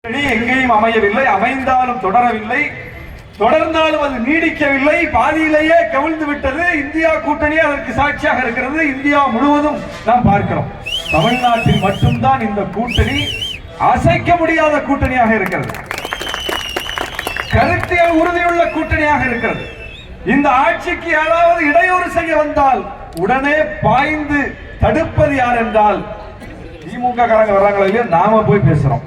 எங்கேயும் அமையவில்லை, அமைந்தாலும் தொடரவில்லை, தொடர்ந்தாலும் அது நீடிக்கவில்லை, பாதியிலேயே கவிழ்ந்து விட்டது. இந்தியா கூட்டணி அதற்கு சாட்சியாக இருக்கிறது. இந்தியா முழுவதும் நாம் பார்க்கிறோம். தமிழ்நாட்டில் மட்டும்தான் இந்த கூட்டணி அசைக்க முடியாத கூட்டணியாக இருக்கிறது. கருத்தியல் உறுதியுள்ள கூட்டணியாக இருக்கிறது. இந்த ஆட்சிக்கு யாராவது இடையூறு செய்ய வந்தால் உடனே பாய்ந்து தடுப்பது யார் என்றால் திமுக காரங்க வர்றாங்களோ இல்லையா, நாம போய் பேசுறோம்.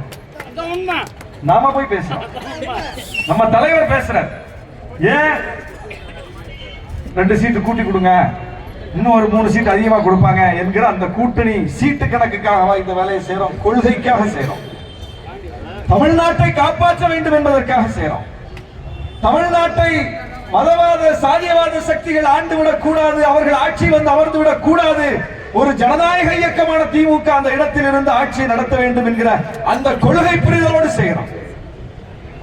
நம்ம தலைவர் பேசுறார், ஏன் 2 சீட்டு கூட்டி கொடுங்க, இன்னும் ஒரு 3 சீட்டு அதிகமா கொடுப்பாங்க என்கிற அந்த கூட்டணி சீட்டு கணக்குக்காக இந்த வேலையை செய்யறோம். கொள்கைக்காக செய்யறோம். தமிழ்நாட்டை காப்பாற்ற வேண்டும் என்பதற்காக செய்யறோம். தமிழ்நாட்டை மதவாத சாதியவாத சக்திகள் ஆண்டுவிடக் கூடாது, அவர்கள் ஆட்சி வந்து அமர்ந்து விடக் கூடாது. ஒரு ஜனநாயக இயக்கமான திமுக அந்த இடத்தில் இருந்து ஆட்சியை நடத்த வேண்டும் என்கிற அந்த கொள்கை புரிதலோடு செய்யறோம்.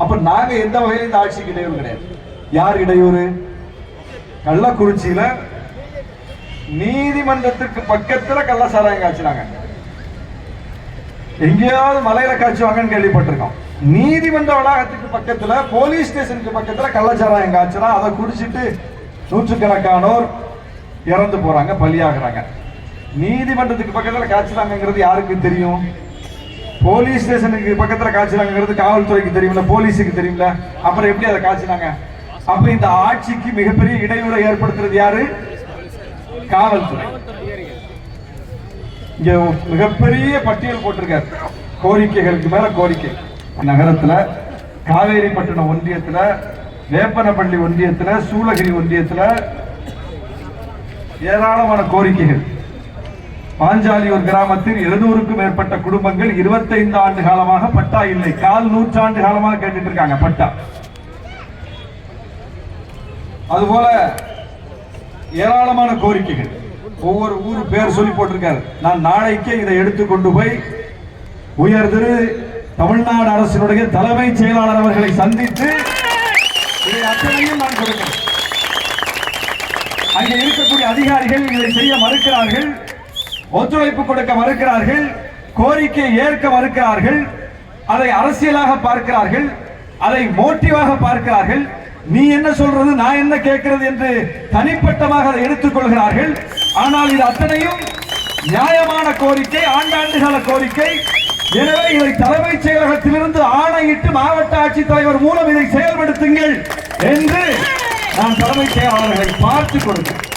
அப்ப நாங்க எந்த வகையில் இந்த ஆட்சிக்கு இடையூறு கிடையாது. யார் இடையூறு? கள்ளக்குறிச்சியில நீதிமன்றத்துக்கு பக்கத்துல கள்ளசாராயம் காய்ச்சினாங்க. எங்கேயாவது மலையில காய்ச்சுவாங்கன்னு கேள்விப்பட்டிருக்கோம். நீதிமன்ற வளாகத்துக்கு பக்கத்துல, போலீஸ் ஸ்டேஷனுக்கு பக்கத்துல கள்ளச்சாராயம் காய்ச்சலாம். அதை குடிச்சிட்டு நூற்றுக்கணக்கானோர் இறந்து போறாங்க, பலியாகிறாங்க. நீதிமன்றத்துக்கு பக்கத்துல காய்ச்சலாங்கிறது யாருக்கு தெரியும்? போலீஸ் ஸ்டேஷனுக்கு பக்கத்துல காய்ச்சலாங்கிறது காவல்துறைக்கு தெரியும்ல, போலீஸுக்கு தெரியும்ல. அப்புறம் எப்படி அதை காய்ச்சினாங்க? அப்ப இந்த ஆட்சிக்கு மிகப்பெரிய இடையூறை ஏற்படுத்துறது யாரு? காவல்துறை. இங்க மிகப்பெரிய பட்டியல் போட்டிருக்காரு, கோரிக்கைகளுக்கு மேல கோரிக்கை. நகரத்துல, காவேரிப்பட்டினம் ஒன்றியத்துல, வேப்பனப்பள்ளி ஒன்றியத்துல, சூளகிரி ஒன்றியத்துல ஏராளமான கோரிக்கைகள். பாஞ்சாலியூர் கிராமத்தில் 700க்கும் மேற்பட்ட குடும்பங்கள் 25 ஆண்டு காலமாக பட்டா இல்லை, 1/4 நூற்றாண்டு காலமாக கேட்டுட்டு இருக்காங்க பட்டா. அதுபோல ஏராளமான கோரிக்கைகள். ஒவ்வொரு ஊரு பேர் சொல்லி போட்டிருக்காரு. நான் நாளைக்கே இதை எடுத்துக்கொண்டு போய் உயர் திரு தமிழ்நாடு அரசினுடைய தலைமைச் செயலாளர் அவர்களை சந்தித்து இதை அத்தனையும் நான் கொடுக்கிறேன். அங்கே இருக்கக்கூடிய அதிகாரிகள் இதை செய்ய மறுக்கிறார்கள், ஒத்துழைப்பு கொடுக்க மறுக்கிறார்கள், கோரிக்கையை ஏற்க மறுக்கிறார்கள், அதை அரசியலாக பார்க்கிறார்கள், அதை மோட்டிவாக பார்க்கிறார்கள். நீ என்ன சொல்றது, நான் என்ன கேட்கிறது என்று தனிப்பட்டமாக அதை எடுத்துக்கொள்கிறார்கள். ஆனால் இது அத்தனையும் நியாயமான கோரிக்கை, ஆண்டாண்டுகால கோரிக்கை. எனவே இதை தலைமைச் செயலகத்திலிருந்து ஆணையிட்டு மாவட்ட ஆட்சித்தலைவர் மூலம் இதை செயல்படுத்துங்கள் என்று நான் தலைமைச் செயலாளர்களை பார்த்துக் கொடுக்கிறேன்.